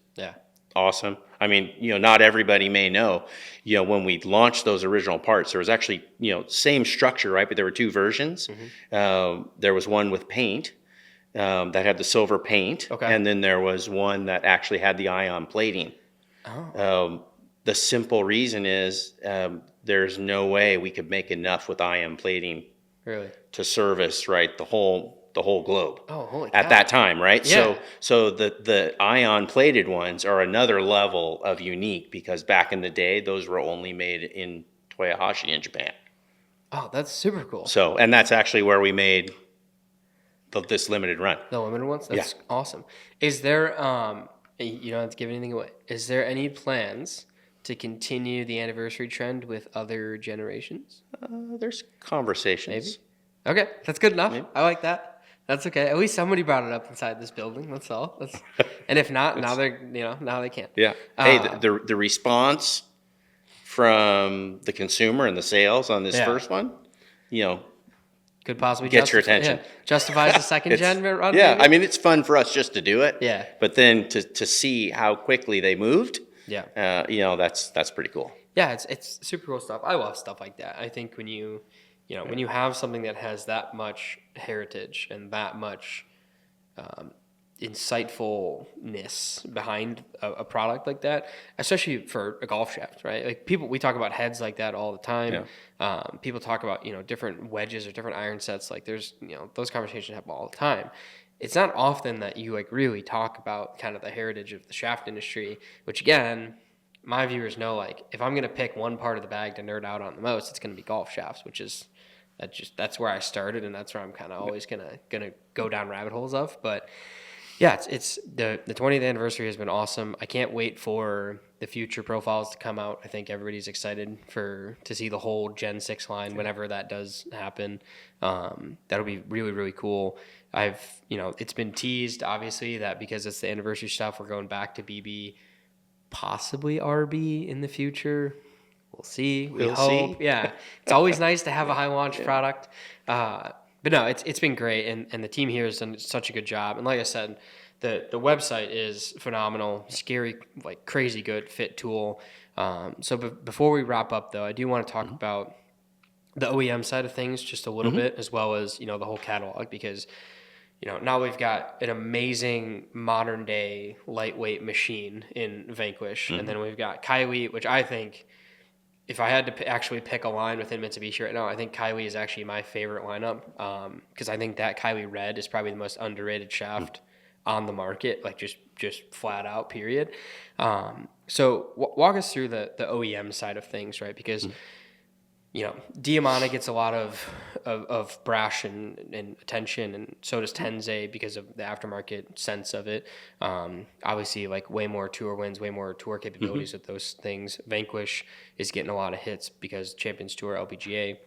awesome. I mean, not everybody may know, when we launched those original parts, there was actually, same structure, right? But there were two versions. There was one with paint that had the silver paint. And then there was one that actually had the ion plating. The simple reason is there's no way we could make enough with ion plating to service, right, the whole globe at that time, right? So the ion plated ones are another level of unique, because back in the day, those were only made in Toyohashi in Japan. Oh, that's super cool. So, and that's actually where we made this limited run. The limited ones? That's awesome. Is there, you don't have to give anything away, is there any plans to continue the anniversary trend with other generations? There's conversations. Maybe. Okay, that's good enough. Maybe. I like that. That's okay. At least somebody brought it up inside this building. That's all. And if not, now they can't. Yeah. Hey, the response from the consumer and the sales on this first one, could possibly get your attention. Justifies the second gen run. Yeah, maybe? I mean, it's fun for us just to do it. Yeah. But then to see how quickly they moved. Yeah. That's pretty cool. Yeah, it's super cool stuff. I love stuff like that. I think when you when you have something that has that much heritage and that much insightfulness behind a product like that, especially for a golf shaft, right? Like we talk about heads like that all the time. People talk about, different wedges or different iron sets. Like there's, those conversations happen all the time. It's not often that you like really talk about kind of the heritage of the shaft industry, which again, my viewers know, like if I'm going to pick one part of the bag to nerd out on the most, it's going to be golf shafts, which is that's where I started. And that's where I'm kind of always going to go down rabbit holes of. But yeah, it's the 20th anniversary has been awesome. I can't wait for the future profiles to come out. I think everybody's excited to see the whole Gen 6 line whenever that does happen. That'll be really, really cool. It's been teased, obviously, that because it's the anniversary stuff, we're going back to BB, possibly RB in the future. We'll see. We'll hope. See. Yeah, it's always nice to have a high launch product. But no, it's been great, and the team here has done such a good job. And like I said, the website is phenomenal, scary, like crazy good fit tool. So before we wrap up, though, I do want to talk about the OEM side of things just a little bit, as well as the whole catalog, because now we've got an amazing modern day lightweight machine in Vanquish, and then we've got Kylie, which I think, if I had to actually pick a line within Mitsubishi right now, I think Kylie is actually my favorite lineup, because I think that Kylie Red is probably the most underrated shaft on the market, like just flat out, period. So walk us through the OEM side of things, right? Because Diamana gets a lot of brash and attention, and so does Tensei because of the aftermarket sense of it. Obviously, like way more tour wins, way more tour capabilities with those things. Vanquish is getting a lot of hits because Champions Tour, LPGA.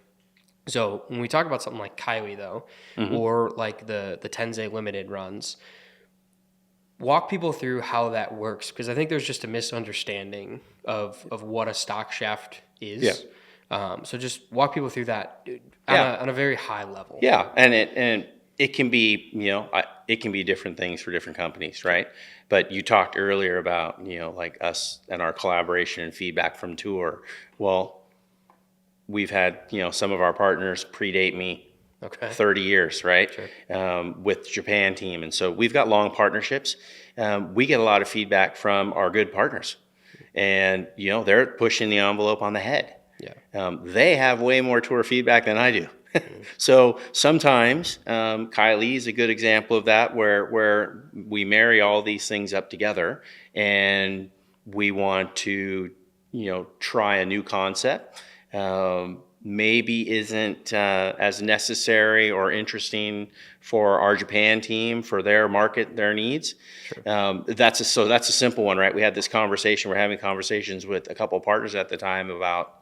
So when we talk about something like Kylie, though, or like the Tensei Limited runs, walk people through how that works, because I think there's just a misunderstanding of what a stock shaft is. Yeah. So just walk people through that on a very high level. Yeah, and it can be it can be different things for different companies, right? But you talked earlier about like us and our collaboration and feedback from tour. Well, we've had some of our partners predate me 30 years, right? Sure. With the Japan team, and so we've got long partnerships. We get a lot of feedback from our good partners, and they're pushing the envelope on the head. Yeah. They have way more tour feedback than I do. So sometimes Kylie is a good example of that, where we marry all these things up together, and we want to try a new concept. Maybe isn't as necessary or interesting for our Japan team, for their market, their needs. Sure. That's a simple one, right? We had this conversation. We're having conversations with a couple of partners at the time about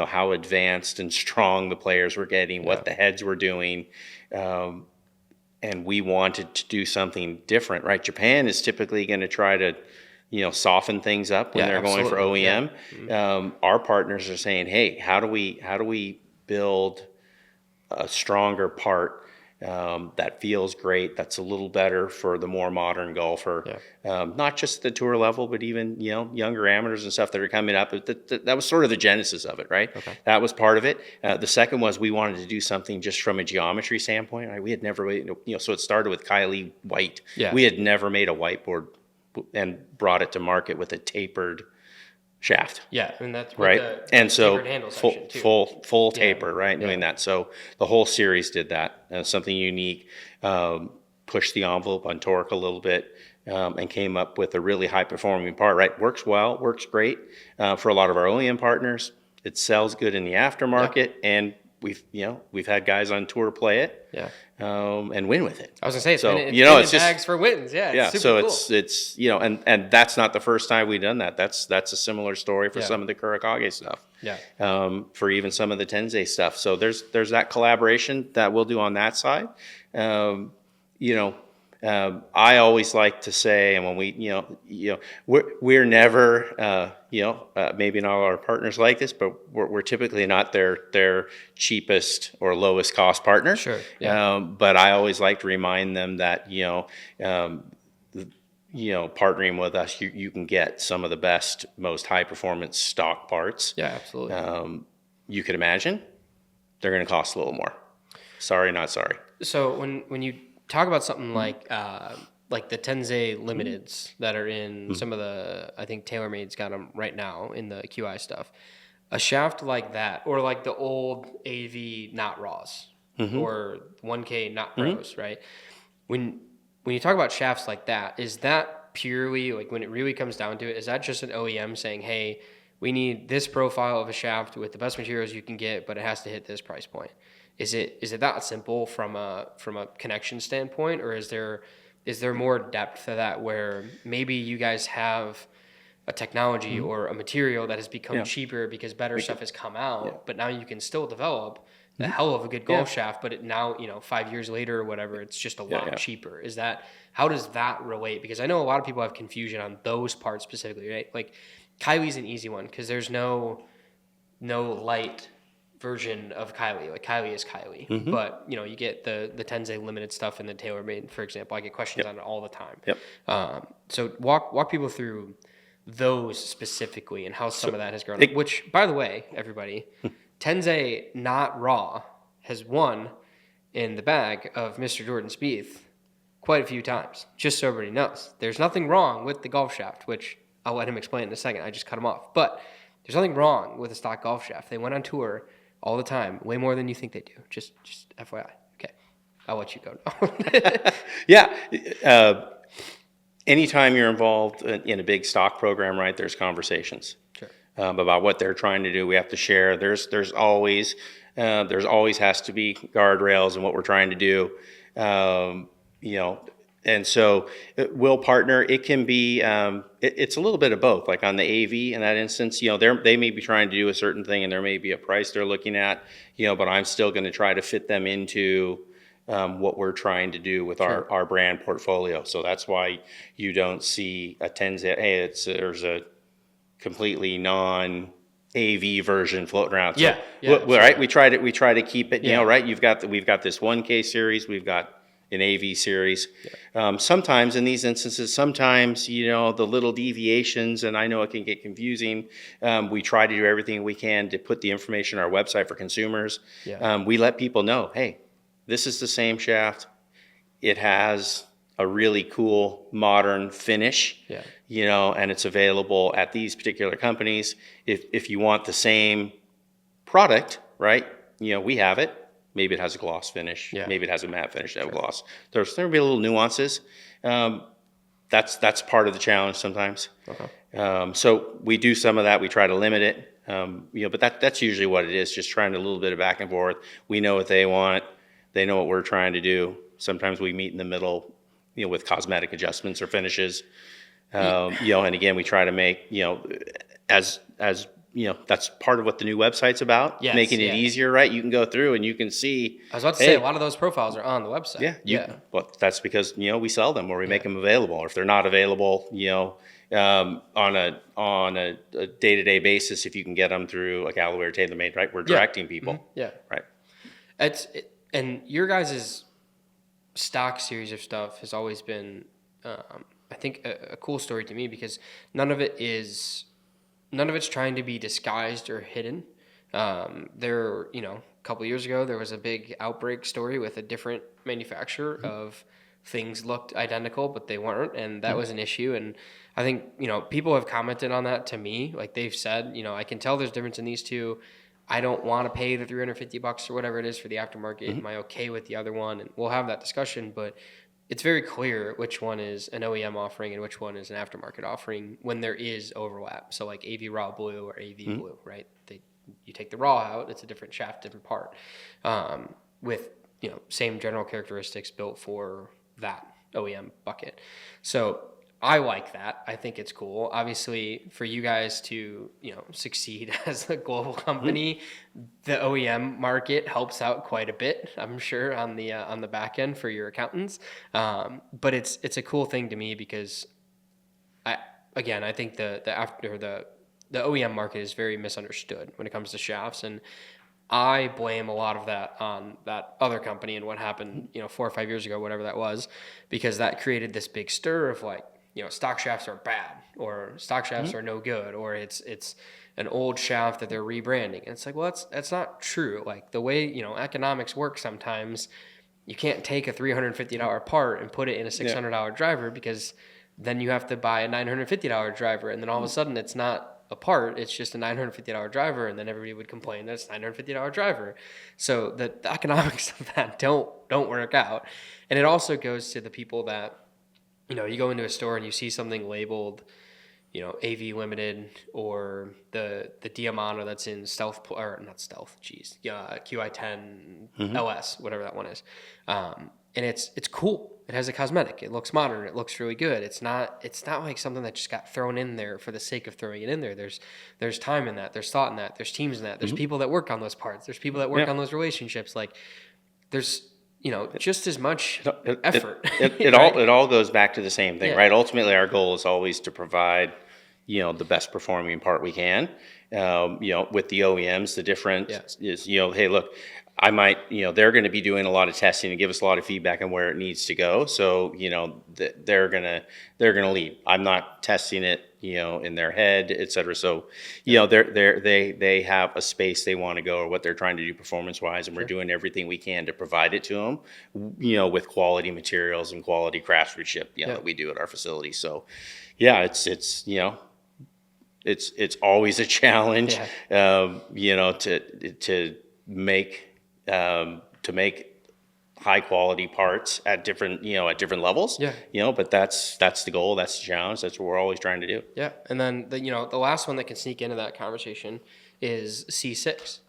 how advanced and strong the players were getting, what the heads were doing, and we wanted to do something different, right? Japan is typically going to try to soften things up when they're going for OEM. Yeah. Our partners are saying, hey, how do we build a stronger part that feels great, that's a little better for the more modern golfer, not just the tour level, but even younger amateurs and stuff that are coming up. That was sort of the genesis of it, right? Okay. That was part of it. The second was we wanted to do something just from a geometry standpoint, right? We had never so it started with Kylie White. Yeah. We had never made a whiteboard and brought it to market with a tapered shaft. Yeah, and that's right. And so full taper, right? Doing that. So the whole series did that. Something unique, pushed the envelope on torque a little bit, and came up with a really high performing part. Right, works well, works great for a lot of our OEM partners. It sells good in the aftermarket, and we've had guys on tour play it, and win with it. I was gonna say, it's bags for wins, It's super cool. it's and that's not the first time we've done that. That's a similar story for some of the Kurakage stuff. For even some of the Tensei stuff. So there's that collaboration that we'll do on that side. I always like to say, and when we're never, maybe not all our partners like this, but we're typically not their cheapest or lowest cost partner. Sure. Yeah. But I always like to remind them that, partnering with us, you can get some of the best, most high performance stock parts. Yeah, absolutely. You could imagine they're going to cost a little more. Sorry, not sorry. So when you talk about something like like the Tensei Limiteds that are in some of the, I think TaylorMade's got them right now in the QI stuff. A shaft like that, or like the old AV not raws, or 1K not pros, right? When you talk about shafts like that, is that purely, like when it really comes down to it, is that just an OEM saying, hey, we need this profile of a shaft with the best materials you can get, but it has to hit this price point? Is it that simple from a connection standpoint, or is there more depth to that where maybe you guys have a technology or a material that has become cheaper because better stuff has come out, but now you can still develop a hell of a good golf shaft, but it now, 5 years later or whatever, it's just a lot cheaper. How does that relate? Because I know a lot of people have confusion on those parts specifically, right? Like Kylie's an easy one because there's no light version of Kylie. Like Kylie is Kylie, but you get the Tensei limited stuff and the TaylorMade, for example. I get questions on it all the time. So walk people through those specifically and how some of that has grown. Which, by the way, everybody, Tensei not raw has won in the bag of Mr. Jordan Spieth quite a few times. Just so everybody knows, there's nothing wrong with the golf shaft, which I'll let him explain in a second. I just cut him off, but there's nothing wrong with a stock golf shaft. They went on tour all the time, way more than you think they do. Just FYI. Okay, I'll let you go now. Anytime you're involved in a big stock program, right, there's conversations about what they're trying to do. We have to share. There's always has to be guardrails and what we're trying to do. And so we'll partner. It can be, it's a little bit of both. Like on the AV in that instance, they may be trying to do a certain thing and there may be a price they're looking at, but I'm still going to try to fit them into what we're trying to do with our brand portfolio. So that's why you don't see a Tensei, hey, there's a completely non-AV version floating around. So, right, we try to keep it, right, we've got this 1K series, we've got an AV series. Sometimes in these instances, the little deviations, and I know it can get confusing, we try to do everything we can to put the information on our website for consumers. We let people know, hey, this is the same shaft. It has a really cool modern finish, and it's available at these particular companies. If you want the same product, right, we have it. Maybe it has a gloss finish. Maybe it has a matte finish that have a gloss. There'll be little nuances. That's part of the challenge sometimes. So we do some of that. We try to limit it. But that's usually what it is. Just trying to a little bit of back and forth. We know what they want. They know what we're trying to do. Sometimes we meet in the middle, with cosmetic adjustments or finishes. And again, we try to make, as that's part of what the new website's about, making it easier, right? You can go through and you can see. I was about to say, a lot of those profiles are on the website. Well, that's because, we sell them or we make them available. Or if they're not available, on a day-to-day basis, if you can get them through like Alloway or TaylorMade, right? We're directing people. Right. And your guys' stock series of stuff has always been, I think, a cool story to me because none of it's trying to be disguised or hidden. A couple of years ago, there was a big outbreak story with a different manufacturer of things looked identical, but they weren't. And that was an issue. And I think, people have commented on that to me. Like they've said, I can tell there's a difference in these two. I don't want to pay the $350 or whatever it is for the aftermarket. Am I okay with the other one? And we'll have that discussion, but it's very clear which one is an OEM offering and which one is an aftermarket offering when there is overlap. So like AV raw blue or AV blue, right? You take the raw out, it's a different shaft, different part, with same general characteristics built for that OEM bucket. So I like that. I think it's cool. Obviously, for you guys to succeed as a global company, the OEM market helps out quite a bit, I'm sure, on the back end for your accountants. But it's a cool thing to me because I think the OEM market is very misunderstood when it comes to shafts, and I blame a lot of that on that other company and what happened 4 or 5 years ago, whatever that was, because that created this big stir of like, stock shafts are bad or stock shafts are no good, or it's an old shaft that they're rebranding. And it's like, well, that's not true. Like the way, economics work sometimes, you can't take a $350 part and put it in a $600 driver, because then you have to buy a $950 driver, and then all of a sudden it's not a part, it's just a $950 driver, and then everybody would complain that it's a $950 driver. So the economics of that don't work out. And it also goes to the people that, you know, you go into a store and you see something labeled, you know, AV limited, or the Diamana that's in stealth, or not stealth, QI10 LS, whatever that one is. And it's cool. It has a cosmetic. It looks modern. It looks really good. It's not like something that just got thrown in there for the sake of throwing it in there. There's time in that. There's thought in that. There's teams in that. There's people that work on those parts. There's people that work on those relationships. Like, there's, you know, just as much effort. It all goes back to the same thing, right? Ultimately, our goal is always to provide, you know, the best performing part we can. You know, with the OEMs, the difference is, you know, hey, look, I might, you know, they're going to be doing a lot of testing and give us a lot of feedback on where it needs to go. So, you know, they're gonna lead. I'm not testing it, you know, in their head, et cetera. So, you know, they have a space they want to go, or what they're trying to do performance wise, and we're doing everything we can to provide it to them, you know, with quality materials and quality craftsmanship, you know, that we do at our facility. So, yeah, it's you know, it's always a challenge, you know, to make high quality parts at different levels. You know, but that's the goal. That's the challenge. That's what we're always trying to do. Yeah. And then the last one that can sneak into that conversation is C6.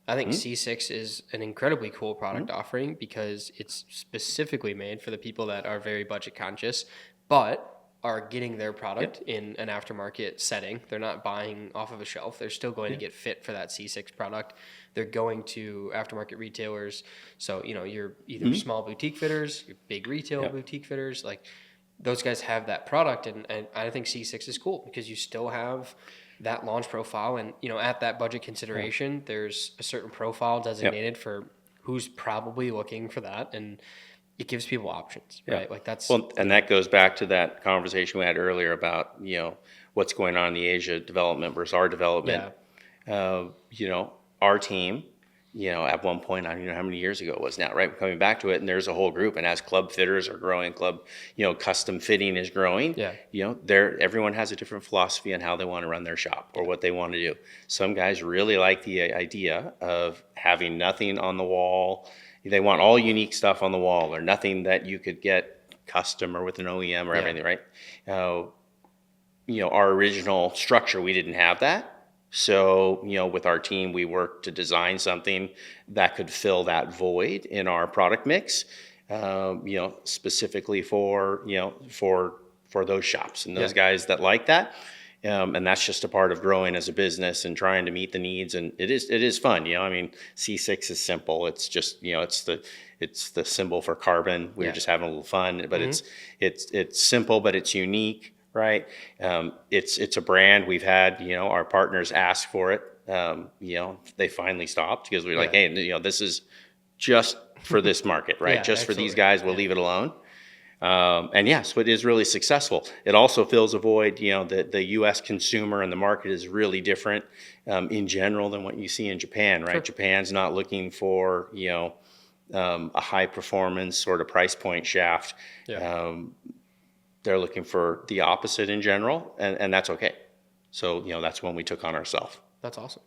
I think C6 is an incredibly cool product offering, because it's specifically made for the people that are very budget conscious, but are getting their product in an aftermarket setting. They're not buying off of a shelf. They're still going to get fit for that C6 product. They're going to aftermarket retailers. So, you know, you're either small boutique fitters, you're big retail boutique fitters. Like, those guys have that product. And I think C6 is cool, because you still have that launch profile. And, you know, at that budget consideration, there's a certain profile designated for who's probably looking for that. And it gives people options, right? Like, that's... Well, and that goes back to that conversation we had earlier about, you know, what's going on in the Asia development versus our development. You know, our team, you know, at one point, I don't know how many years ago it was now, right? We're coming back to it, and there's a whole group, and as club fitters are growing, you know, custom fitting is growing, you know, everyone has a different philosophy on how they want to run their shop or what they want to do. Some guys really like the idea of having nothing on the wall. They want all unique stuff on the wall, or nothing that you could get custom or with an OEM or everything, right? You know, our original structure, we didn't have that. So, you know, with our team, we worked to design something that could fill that void in our product mix, you know, specifically for, you know, for those shops and those guys that like that. And that's just a part of growing as a business and trying to meet the needs. And it is fun, you know. I mean, C6 is simple. It's just, you know, it's the symbol for carbon. We're just having a little fun, but it's simple, but it's unique, right? It's a brand. We've had, you know, our partners ask for it. You know, they finally stopped, because we're like, hey, you know, this is just for this market, right? Just for these guys, we'll leave it alone. And yes, so it is really successful. It also fills a void. You know, the U.S. consumer and the market is really different in general than what you see in Japan, right? Japan's not looking for, you know, a high performance sort of price point shaft. They're looking for the opposite in general, and that's okay. So, you know, that's when we took on ourselves. That's awesome.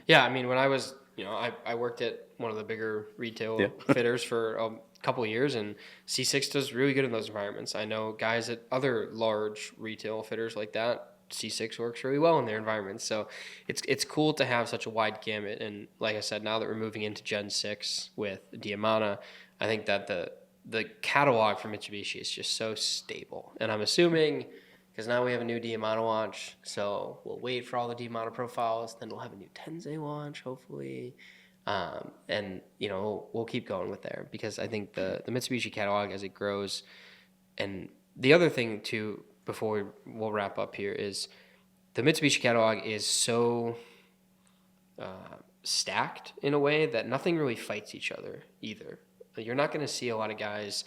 Yeah, I mean, when I was, you know, I worked at one of the bigger retail fitters for a couple of years, and C6 does really good in those environments. I know guys at other large retail fitters like that, C6 works really well in their environments. So it's cool to have such a wide gamut. And like I said, now that we're moving into Gen 6 with Diamana, I think that the catalog for Mitsubishi is just so stable. And I'm assuming, because now we have a new Diamana launch, so we'll wait for all the Diamana profiles, then we'll have a new Tensei launch, hopefully. And, you know, we'll keep going with there, because I think the Mitsubishi catalog, as it grows, and the other thing too, before we'll wrap up here, is the Mitsubishi catalog is so stacked in a way that nothing really fights each other either. You're not going to see a lot of guys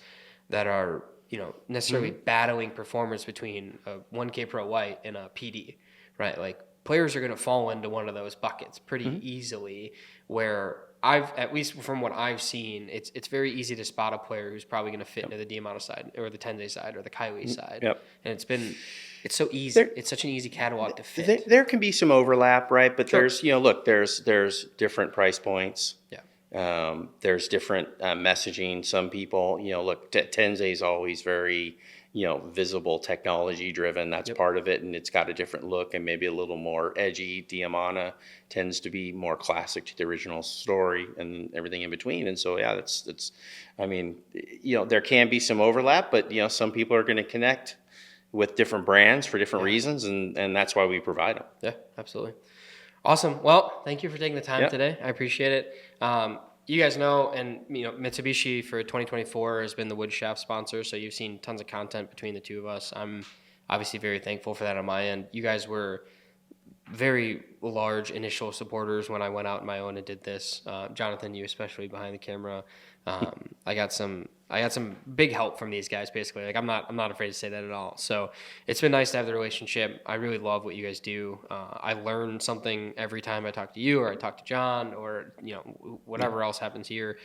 that are, you know, necessarily battling performance between a 1K Pro White and a PD, right? Like, players are going to fall into one of those buckets pretty easily, where at least from what I've seen, it's very easy to spot a player who's probably going to fit into the Diamana side or the Tensei side or the Kaiwi side. Yep. And it's so easy. It's such an easy catalog to fit. There can be some overlap, right? But Sure. there's, look, there's different price points. Yeah. There's different messaging. Some people, look, Tensei is always very, visible, technology driven. That's part of it, and it's got a different look and maybe a little more edgy. Diamana tends to be more classic to the original story and everything in between. And so, yeah, that's. I mean, there can be some overlap, but some people are going to connect with different brands for different reasons, and that's why we provide them. Yeah, absolutely. Awesome. Well, thank you for taking the time today. I appreciate it. You guys know, and Mitsubishi for 2024 has been the wood shaft sponsor, so you've seen tons of content between the two of us. I'm obviously very thankful for that on my end. You guys were very large initial supporters when I went out on my own and did this. Jonathan, you especially behind the camera. I got some big help from these guys, basically. Like I'm not afraid to say that at all. So it's been nice to have the relationship. I really love what you guys do. I learn something every time I talk to you or I talk to John or whatever else happens here.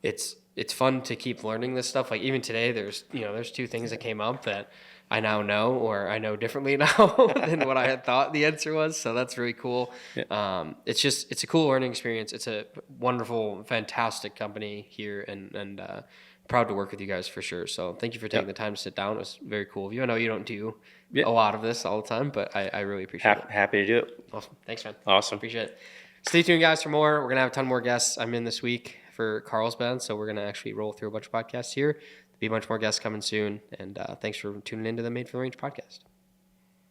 It's fun to keep learning this stuff. Like even today, there's two things that came up that I now know, or I know differently now than what I had thought the answer was. So that's really cool. Yeah. It's a cool learning experience. It's a wonderful, fantastic company here, and proud to work with you guys for sure. So thank you for taking the time to sit down. It was very cool of you. I know you don't do a lot of this all the time, but I really appreciate it. Happy to do it. Awesome. Thanks, man. Awesome. Appreciate it. Stay tuned, guys, for more. We're going to have a ton more guests. I'm in this week for Carlsbad, so we're going to actually roll through a bunch of podcasts here. There'll be a bunch more guests coming soon, and thanks for tuning into the Made for the Range podcast.